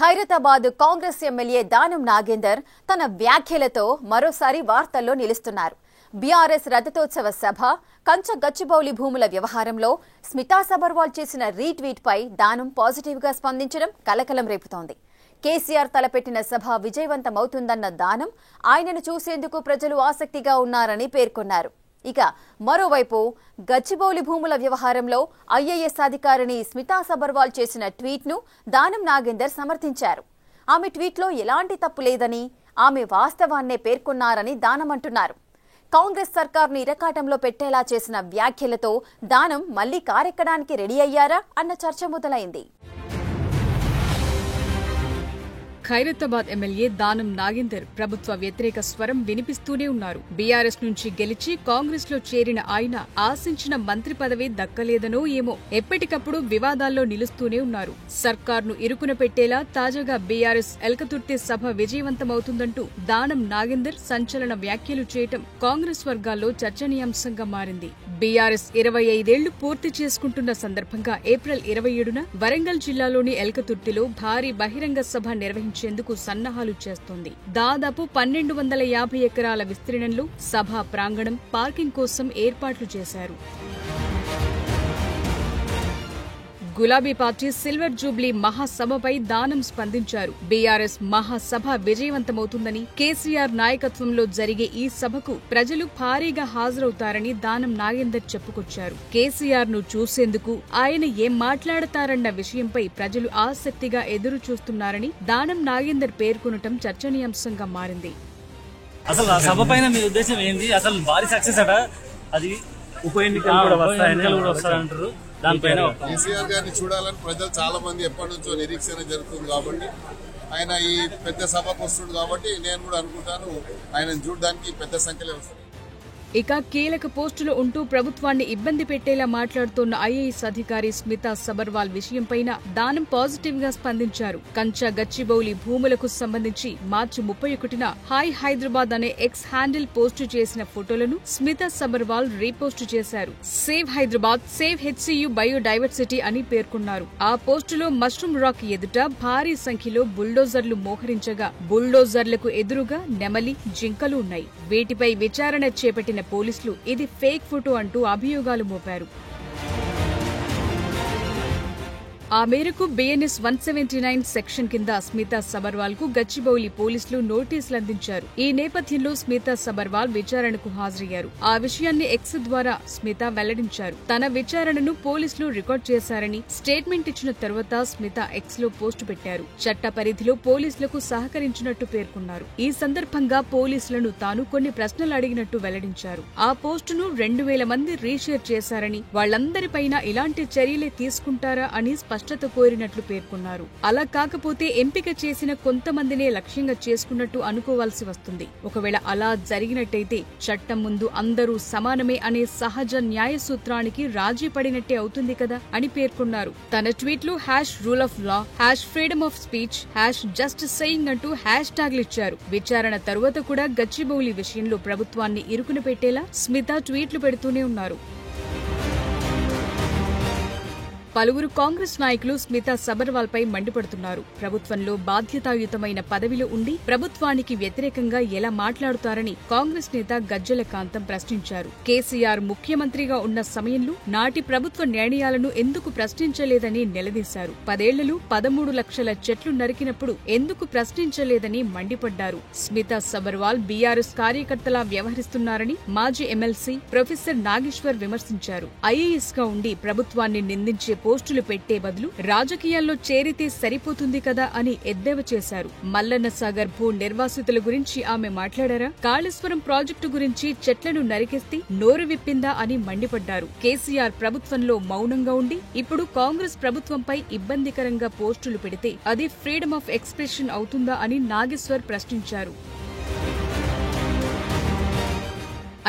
Khairatabad Congress MLA Danam Nagender తన వ్యాఖ్యలతో మరోసారి వార్తల్లో నిలుస్తున్నారు. బీఆర్ఎస్ రజతోత్సవ సభ, కంచ గచ్చిబౌలి భూముల వ్యవహారంలో స్మితా సబర్వాల్ చేసిన రీట్వీట్ పై దానం పాజిటివ్ గా స్పందించడం కలకలం రేపుతోంది. కేసీఆర్ తలపెట్టిన సభ విజయవంతమవుతుందన్న దానం ఆయనను చూసేందుకు ప్రజలు ఆసక్తిగా ఉన్నారని పేర్కొన్నారు. ఇక మరోవైపు గచ్చిబౌలి భూముల వ్యవహారంలో ఐఏఎస్ అధికారిని స్మితా సబర్వాల్ చేసిన ట్వీట్ను దానం నాగేందర్ సమర్థించారు. ఆమె ట్వీట్లో ఎలాంటి తప్పు లేదని, ఆమె వాస్తవాన్నే పేర్కొన్నారని దానం అంటున్నారు. కాంగ్రెస్ సర్కార్ను ఇరకాటంలో పెట్టేలా చేసిన వ్యాఖ్యలతో దానం మళ్లీ కారెక్కడానికి రెడీ అయ్యారా అన్న చర్చ మొదలైంది. ఖైరతాబాద్ ఎమ్మెల్యే దానం నాగేందర్ ప్రభుత్వ వ్యతిరేక స్వరం వినిపిస్తూనే ఉన్నారు. బీఆర్ఎస్ నుంచి గెలిచి కాంగ్రెస్ లో చేరిన ఆయన ఆశించిన మంత్రి పదవి దక్కలేదనో ఏమో ఎప్పటికప్పుడు వివాదాల్లో నిలుస్తూనే ఉన్నారు. సర్కార్ను ఇరుకున పెట్టేలా తాజాగా బీఆర్ఎస్ ఎల్కతుర్తి సభ విజయవంతమవుతుందంటూ దానం నాగేందర్ సంచలన వ్యాఖ్యలు చేయటం కాంగ్రెస్ వర్గాల్లో చర్చనీయాంశంగా మారింది. బీఆర్ఎస్ 25 ఏళ్లు పూర్తి చేసుకుంటున్న సందర్భంగా ఏప్రిల్ 27న వరంగల్ జిల్లాలోని ఎల్కతుర్తిలో భారీ బహిరంగ సభ నిర్వహించేందుకు సన్నాహాలు చేస్తోంది. దాదాపు 1250 ఎకరాల విస్తీర్ణంలో సభా ప్రాంగణం, పార్కింగ్ కోసం ఏర్పాట్లు చేశారు. గులాబీ పార్టీ సిల్వర్ జూబ్లీ మహాసభపై దానం స్పందించారు. బీఆర్ఎస్ మహాసభ విజయవంతమవుతుందని, కేసీఆర్ నాయకత్వంలో జరిగే ఈ సభకు ప్రజలు భారీగా హాజరవుతారని దానం నాగేందర్ చెప్పుకొచ్చారు. కేసీఆర్ ను చూసేందుకు ఆయన ఏం మాట్లాడతారన్న విషయంపై ప్రజలు ఆసక్తిగా ఎదురు చూస్తున్నారని దానం నాగేందర్ పేర్కొనటం చర్చనీయాంశంగా మారింది. అసలు ఆ సభ పైన మీ ఉద్దేశం ఏంది? అసలు భారీ సక్సెస్ అట, అది ఉప ఎన్నికలు కూడా వస్తాయంటారు. దానిపైన కేసీఆర్ గారిని చూడాలని ప్రజలు చాలా మంది ఎప్పటి నుంచో నిరీక్షణ జరుగుతుంది కాబట్టి, ఆయన ఈ పెద్ద సభకు వస్తుంది కాబట్టి నేను కూడా అనుకుంటాను ఆయనను చూడడానికి పెద్ద సంఖ్యలో వస్తుంది. ఇక కీలక పోస్టులో ఉంటూ ప్రభుత్వాన్ని ఇబ్బంది పెట్టేలా మాట్లాడుతోన్న ఐఏఎస్ అధికారి స్మితా సబర్వాల్ విషయంపైన దానం పాజిటివ్ గా స్పందించారు. కంచ గచ్చిబౌలి భూములకు సంబంధించి మార్చి 31న హాయ్ హైదరాబాద్ అనే ఎక్స్ హ్యాండిల్ పోస్టు చేసిన ఫోటోలను స్మితా సబర్వాల్ రీపోస్టు చేశారు. Save Hyderabad, save HCU biodiversity అని పేర్కొన్నారు. ఆ పోస్టులో మష్రూమ్ రాక్ ఎదుట భారీ సంఖ్యలో బుల్డోజర్లు మోహరించగా, బుల్డోజర్లకు ఎదురుగా నెమలి, జింకలు ఉన్నాయి. వీటిపై విచారణ చేపట్టిన పోలీసులు ఇది ఫేక్ ఫోటో అంటూ అభియోగాలు మోపారు. ఆ మేరకు బీఎన్ఎస్ 179 సెక్షన్ కింద స్మితా సబర్వాల్ కు గచ్చిబౌలి పోలీసులు నోటీసులు అందించారు. ఈ నేపథ్యంలో స్మితా సబర్వాల్ విచారణకు హాజరయ్యారు. ఆ విషయాన్ని ఎక్స్ ద్వారా స్మితా వెల్లడించారు. తన విచారణను పోలీసులు రికార్డ్ చేశారని స్టేట్మెంట్ ఇచ్చిన తర్వాత స్మితా ఎక్స్ లో పోస్టు పెట్టారు. చట్ట పరిధిలో పోలీసులకు సహకరించినట్టు పేర్కొన్నారు. ఈ సందర్భంగా పోలీసులను తాను కొన్ని ప్రశ్నలు అడిగినట్టు వెల్లడించారు. ఆ పోస్టును 2000 మంది రీషేర్ చేశారని, వాళ్లందరిపైన ఇలాంటి చర్యలే తీసుకుంటారా అని స్పష్టత కోరినట్లు పేర్కొన్నారు. అలా కాకపోతే ఎంపిక చేసిన కొంతమందినే లక్ష్యంగా చేసుకున్నట్టు అనుకోవాల్సి వస్తుంది. ఒకవేళ అలా జరిగినట్టయితే చట్టం ముందు అందరూ సమానమే అనే సహజ న్యాయ సూత్రానికి రాజీ పడినట్టే అవుతుంది కదా అని పేర్కొన్నారు. తన ట్వీట్లు #rule of law, #freedom of speech, #just saying అంటూ హ్యాష్ ట్యాగ్లు ఇచ్చారు. విచారణ తరువాత కూడా గచ్చిబౌలి విషయంలో ప్రభుత్వాన్ని ఇరుకున పెట్టేలా స్మితా ట్వీట్లు పెడుతూనే ఉన్నారు. పలువురు కాంగ్రెస్ నాయకులు స్మితా సబర్వాల్ పై మండిపడుతున్నారు. ప్రభుత్వంలో బాధ్యతాయుతమైన పదవిలో ఉండి ప్రభుత్వానికి వ్యతిరేకంగా ఎలా మాట్లాడుతారని కాంగ్రెస్ నేత గజ్జల కాంతం ప్రశ్నించారు. కేసీఆర్ ముఖ్యమంత్రిగా ఉన్న సమయంలో నాటి ప్రభుత్వ నిర్ణయాలను ఎందుకు ప్రశ్నించలేదని నిలదీశారు. 10 ఏళ్లలో 13 లక్షల చెట్లు నరికినప్పుడు ఎందుకు ప్రశ్నించలేదని మండిపడ్డారు. స్మితా సబర్వాల్ బీఆర్ఎస్ కార్యకర్తలా వ్యవహరిస్తున్నారని మాజీ ఎమ్మెల్సీ ప్రొఫెసర్ నాగేశ్వర్ విమర్శించారు. ఐఏఎస్ గా ఉండి ప్రభుత్వాన్ని నిందించే పోస్టులు పెట్టే బదులు రాజకీయాల్లో చేరితే సరిపోతుంది కదా అని ఎద్దేవా చేశారు. మల్లన్న సాగర్ భూ నిర్వాసితుల గురించి ఆమె మాట్లాడారా? కాళేశ్వరం ప్రాజెక్టు గురించి చెట్లను నరికేస్తే నోరు విప్పిందా అని మండిపడ్డారు. కేసీఆర్ ప్రభుత్వంలో మౌనంగా ఉండి ఇప్పుడు కాంగ్రెస్ ప్రభుత్వంపై ఇబ్బందికరంగా పోస్టులు పెడితే అది ఫ్రీడమ్ ఆఫ్ ఎక్స్ప్రెషన్ అవుతుందా అని నాగేశ్వర్ ప్రశ్నించారు.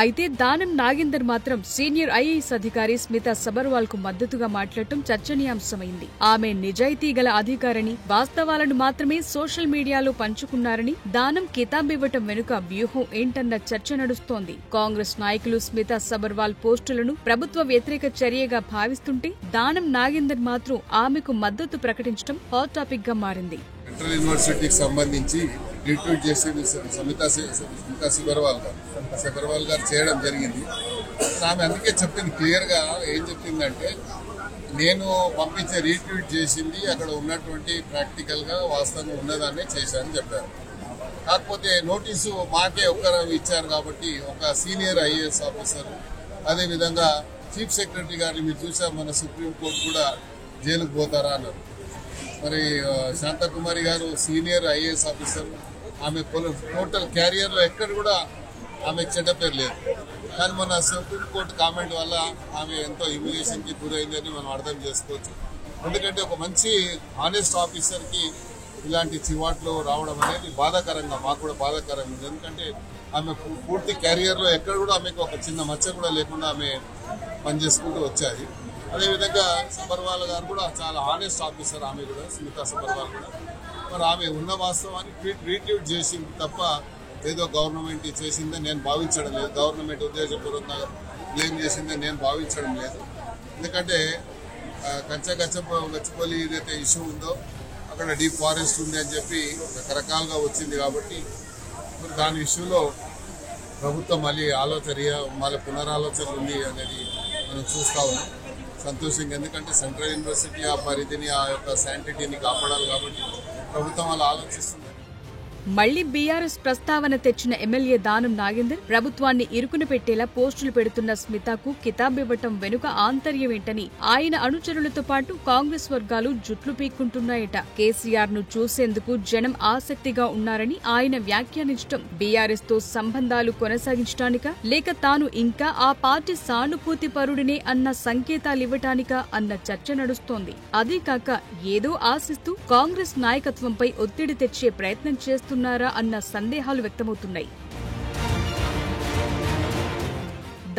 అయితే దానం నాగేందర్ మాత్రం సీనియర్ ఐఏఎస్ అధికారి స్మితా సబర్వాల్ కు మద్దతుగా మాట్లాడటం చర్చనీయాంశమైంది. ఆమె నిజాయితీ గల అధికారిని, వాస్తవాలను మాత్రమే సోషల్ మీడియాలో పంచుకున్నారని, దానం కితాబివ్వటం వెనుక వ్యూహం ఏంటన్న చర్చ నడుస్తోంది. కాంగ్రెస్ నాయకులు స్మితా సబర్వాల్ పోస్టులను ప్రభుత్వ వ్యతిరేక చర్యగా భావిస్తుంటే దానం నాగేందర్ మాత్రం ఆమెకు మద్దతు ప్రకటించడం హాట్ టాపిక్ గా మారింది. సెంట్రల్ యూనివర్సిటీకి సంబంధించి రీట్వీట్ చేసేది స్మితా సబర్వాల్ గారు చేయడం జరిగింది. ఆమె అందుకే చెప్పింది క్లియర్ గా, ఏం చెప్పిందంటే నేను పంపించే రీట్వీట్ చేసింది అక్కడ ఉన్నటువంటి ప్రాక్టికల్ గా వాస్తవంగా ఉన్నదాన్నే చేశానని చెప్పారు. కాకపోతే నోటీసు మాకే ఒక్కరు ఇచ్చారు కాబట్టి ఒక సీనియర్ ఐఏఎస్ ఆఫీసర్, అదేవిధంగా చీఫ్ సెక్రటరీ గారిని మీరు చూసారు, మన సుప్రీంకోర్టు కూడా జైలుకు పోతారా అన్నారు. మరి శాంతకుమారి గారు సీనియర్ ఐఏఎస్ ఆఫీసర్, ఆమె టోటల్ క్యారియర్లో ఎక్కడ కూడా ఆమె చెడ్డ పేరు లేదు. కానీ మన సుప్రీంకోర్టు కామెంట్ వల్ల ఆమె ఎంతో హ్యూమిలియేషన్కి గురైందని మనం అర్థం చేసుకోవచ్చు. ఎందుకంటే ఒక మంచి ఆనెస్ట్ ఆఫీసర్కి ఇలాంటి చివాట్లు రావడం అనేది బాధాకరంగా, మాకు కూడా బాధాకరంగా ఉంది. ఎందుకంటే ఆమె పూర్తి క్యారియర్లో ఎక్కడ కూడా ఆమెకు ఒక చిన్న మచ్చ కూడా లేకుండా ఆమె పనిచేసుకుంటూ వచ్చాది. అదేవిధంగా సబర్వాల్ గారు కూడా చాలా ఆనెస్ట్ ఆఫీసర్, ఆమె కూడా స్మితా సబర్వాల్ కూడా. మరి ఆమె ఉన్న వాస్తవాన్ని రీట్వీట్ చేసింది తప్ప ఏదో గవర్నమెంట్ చేసిందని నేను భావించడం లేదు, గవర్నమెంట్ ఉద్దేశపూర్వకంగా బ్లేమ్ చేసిందని నేను భావించడం లేదు. ఎందుకంటే గచ్చిబౌలి ఏదైతే ఇష్యూ ఉందో అక్కడ డీప్ ఫారెస్ట్ ఉంది అని చెప్పి రకరకాలుగా వచ్చింది కాబట్టి మరి దాని ఇష్యూలో ప్రభుత్వం మళ్ళీ పునరాలోచన ఉంది అనేది మనం చూస్తా ఉన్నాం. సంతోషంగా, ఎందుకంటే సెంట్రల్ యూనివర్సిటీ ఆ పరిధిని, ఆ యొక్క శాంటిటీని కాపాడాలి కాబట్టి ప్రభుత్వం అలా ఆలోచిస్తుంది. మళ్లీ బీఆర్ఎస్ ప్రస్తావన తెచ్చిన ఎమ్మెల్యే దానం నాగేందర్ ప్రభుత్వాన్ని ఇరుకున పెట్టేలా పోస్టులు పెడుతున్న స్మితాకు కితాబివ్వటం వెనుక ఆంతర్యమేంటని ఆయన అనుచరులతో పాటు కాంగ్రెస్ వర్గాలు జుట్లు పీక్కుంటున్నాయట. కేసీఆర్ ను చూసేందుకు జనం ఆసక్తిగా ఉన్నారని ఆయన వ్యాఖ్యానించడం బీఆర్ఎస్ తో సంబంధాలు కొనసాగించడానికా, లేక తాను ఇంకా ఆ పార్టీ సానుభూతి పరుడినే అన్న సంకేతాలివ్వటానికా అన్న చర్చ నడుస్తోంది. అదే కాక ఏదో ఆశిస్తూ కాంగ్రెస్ నాయకత్వంపై ఒత్తిడి తెచ్చే ప్రయత్నం చేస్తున్నారు అన్న సందేహాలు వ్యక్తమవుతున్నాయి.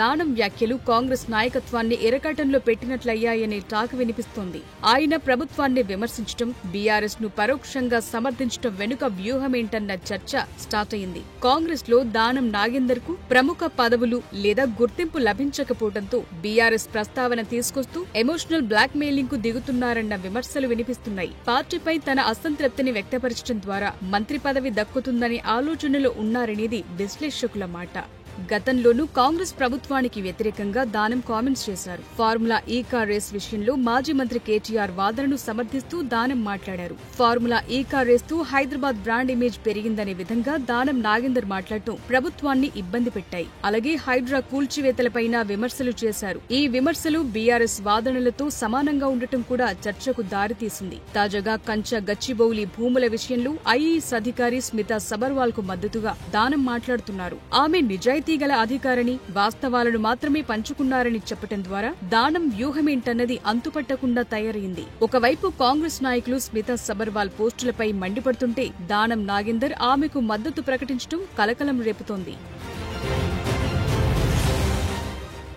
దానం వ్యాఖ్యలు కాంగ్రెస్ నాయకత్వాన్ని ఇరకాటంలో పెట్టినట్లయ్యాయనే టాక్ వినిపిస్తోంది. ఆయన ప్రభుత్వాన్ని విమర్శించడం, బీఆర్ఎస్ ను పరోక్షంగా సమర్థించడం వెనుక వ్యూహమేంటన్న చర్చ స్టార్ట్ అయింది. కాంగ్రెస్ లో దానం నాగేందర్ కు ప్రముఖ పదవులు లేదా గుర్తింపు లభించకపోవడంతో బీఆర్ఎస్ ప్రస్తావన తీసుకొస్తూ ఎమోషనల్ బ్లాక్ మెయిలింగ్ కు దిగుతున్నారన్న విమర్శలు వినిపిస్తున్నాయి. పార్టీపై తన అసంతృప్తిని వ్యక్తపరచడం ద్వారా మంత్రి పదవి దక్కుతుందనే ఆలోచనలో ఉన్నారనేది విశ్లేషకుల మాట. గతంలోనూ కాంగ్రెస్ ప్రభుత్వానికి వ్యతిరేకంగా దానం కామెంట్స్ చేశారు. ఫార్ములా ఈ కార్ రేస్ విషయంలో మాజీ మంత్రి కేటీఆర్ వాదనను సమర్థిస్తూ దానం మాట్లాడారు. ఫార్ములా ఈ కార్ రేస్ తో హైదరాబాద్ బ్రాండ్ ఇమేజ్ పెరిగిందనే విధంగా దానం నాగేందర్ మాట్లాడుతూ ప్రభుత్వాన్ని ఇబ్బంది పెట్టాయి. అలాగే హైడ్రా కూల్చివేతలపైన విమర్శలు చేశారు. ఈ విమర్శలు బీఆర్ఎస్ వాదనలతో సమానంగా ఉండటం కూడా చర్చకు దారితీసింది. తాజాగా గచ్చిబౌలి భూముల విషయంలో ఐఏఎస్ అధికారి స్మితా సబర్వాల్ కు మద్దతుగా దానం మాట్లాడుతున్నారు. ఆమె నిజాయితీ గల అధికారిని, వాస్తవాలను మాత్రమే పంచుకున్నారని చెప్పటం ద్వారా దానం వ్యూహమేంటన్నది అంతుపట్టకుండా తయారైంది. ఒకవైపు కాంగ్రెస్ నాయకులు స్మితా సబర్వాల్ పోస్టులపై మండిపడుతుంటే దానం నాగేందర్ ఆమెకు మద్దతు ప్రకటించడం కలకలం రేపుతోంది.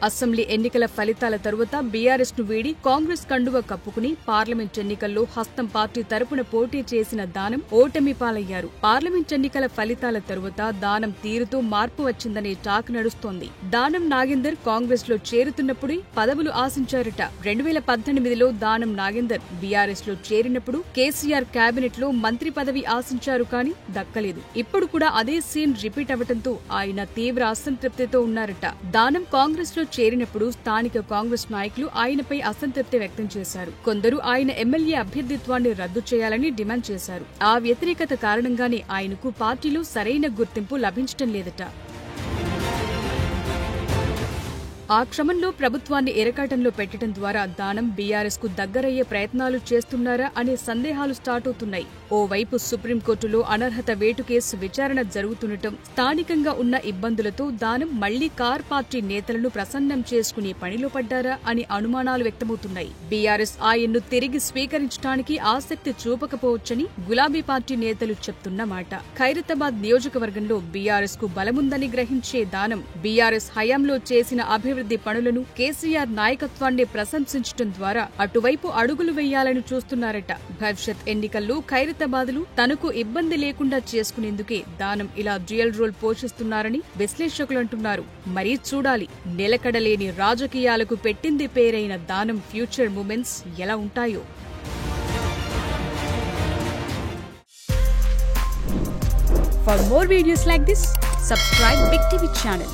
అసెంబ్లీ ఎన్నికల ఫలితాల తరువాత బీఆర్ఎస్ ను వీడి కాంగ్రెస్ కండువ కప్పుకుని పార్లమెంట్ ఎన్నికల్లో హస్తం పార్టీ తరపున పోటీ చేసిన దానం ఓటమి పాలయ్యారు. పార్లమెంట్ ఎన్నికల ఫలితాల తరువాత దానం తీరుతో మార్పు వచ్చిందనే టాక్ నడుస్తోంది. దానం నాగేందర్ కాంగ్రెస్ లో చేరుతున్నప్పుడే పదవులు ఆశించారట. 2018లో దానం నాగేందర్ బీఆర్ఎస్ లో చేరినప్పుడు కేసీఆర్ కేబినెట్ లో మంత్రి పదవి ఆశించారు, కానీ దక్కలేదు. ఇప్పుడు కూడా అదే సీన్ రిపీట్ అవడంతో ఆయన తీవ్ర అసంతృప్తితో ఉన్నారట. దానం కాంగ్రెస్ లో చేరినప్పుడు స్థానిక కాంగ్రెస్ నాయకులు ఆయనపై అసంతృప్తి వ్యక్తం చేశారు. కొందరు ఆయన ఎమ్మెల్యే అభ్యర్థిత్వాన్ని రద్దు చేయాలని డిమాండ్ చేశారు. ఆ వ్యతిరేకత కారణంగానే ఆయనకు పార్టీలో సరైన గుర్తింపు లభించడం లేదట. ఆ క్రమంలో ప్రభుత్వాన్ని ఇరకాటంలో పెట్టడం ద్వారా దానం బీఆర్ఎస్ కు దగ్గరయ్యే ప్రయత్నాలు చేస్తున్నారా అనే సందేహాలు స్టార్ట్ అవుతున్నాయి. ఓవైపు సుప్రీంకోర్టులో అనర్హత వేటు కేసు విచారణ జరుగుతుండటం, స్థానికంగా ఉన్న ఇబ్బందులతో దానం మళ్లీ కార్ పార్టీ నేతలను ప్రసన్నం చేసుకునే పనిలో పడ్డారా అని అనుమానాలు వ్యక్తమవుతున్నాయి. బీఆర్ఎస్ ఆయన్ను తిరిగి స్వీకరించడానికి ఆసక్తి చూపకపోవచ్చని గులాబీ పార్టీ నేతలు చెప్తున్న మాట. ఖైరతాబాద్ నియోజకవర్గంలో బీఆర్ఎస్ కు బలముందని గ్రహించే దానం బీఆర్ఎస్ హయాంలో చేసిన అభివృద్ధి పనులను, కేసీఆర్ నాయకత్వాన్ని ప్రశంసించడం ద్వారా అటువైపు అడుగులు వేయాలని చూస్తున్నారట. భవిష్యత్ ఎన్నికల్లో ఖైరతాబాద్లు తనకు ఇబ్బంది లేకుండా చేసుకునేందుకే దానం ఇలా డ్యూయల్ రోల్ పోషిస్తున్నారని విశ్లేషకులు అంటున్నారు. మరీ చూడాలి, నిలకడలేని రాజకీయాలకు పెట్టింది పేరైన దానం ఫ్యూచర్ మూమెంట్స్ ఎలా ఉంటాయో. For more videos like this, subscribe Big TV channel.